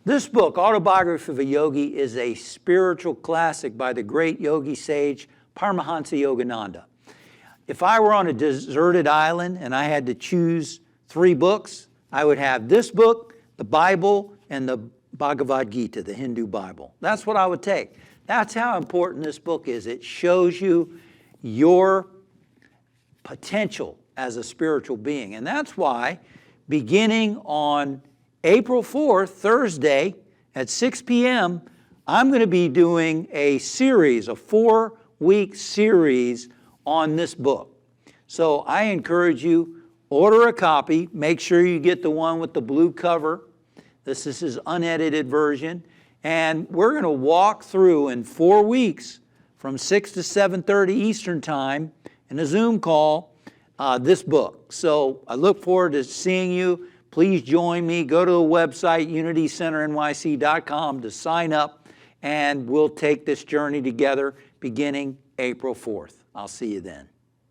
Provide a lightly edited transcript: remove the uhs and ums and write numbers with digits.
This book, Autobiography of a Yogi, is a spiritual classic by the great yogi sage Paramahansa Yogananda. If I were on a deserted island and I had to choose 3 books, I would have this book, the Bible, and the Bhagavad Gita, the Hindu Bible. That's what I would take. That's how important this book is. It shows you your potential as a spiritual being. And that's why, beginning on April 4th, Thursday, at 6 p.m., I'm going to be doing a series, a 4-week series on this book. So I encourage you, order a copy. Make sure you get the one with the blue cover. This is his unedited version. And we're going to walk through in 4 weeks from 6 to 7:30 Eastern Time in a Zoom call this book. So I look forward to seeing you. Please join me. Go to the website, unitycenternyc.com, to sign up, and we'll take this journey together beginning April 4th. I'll see you then.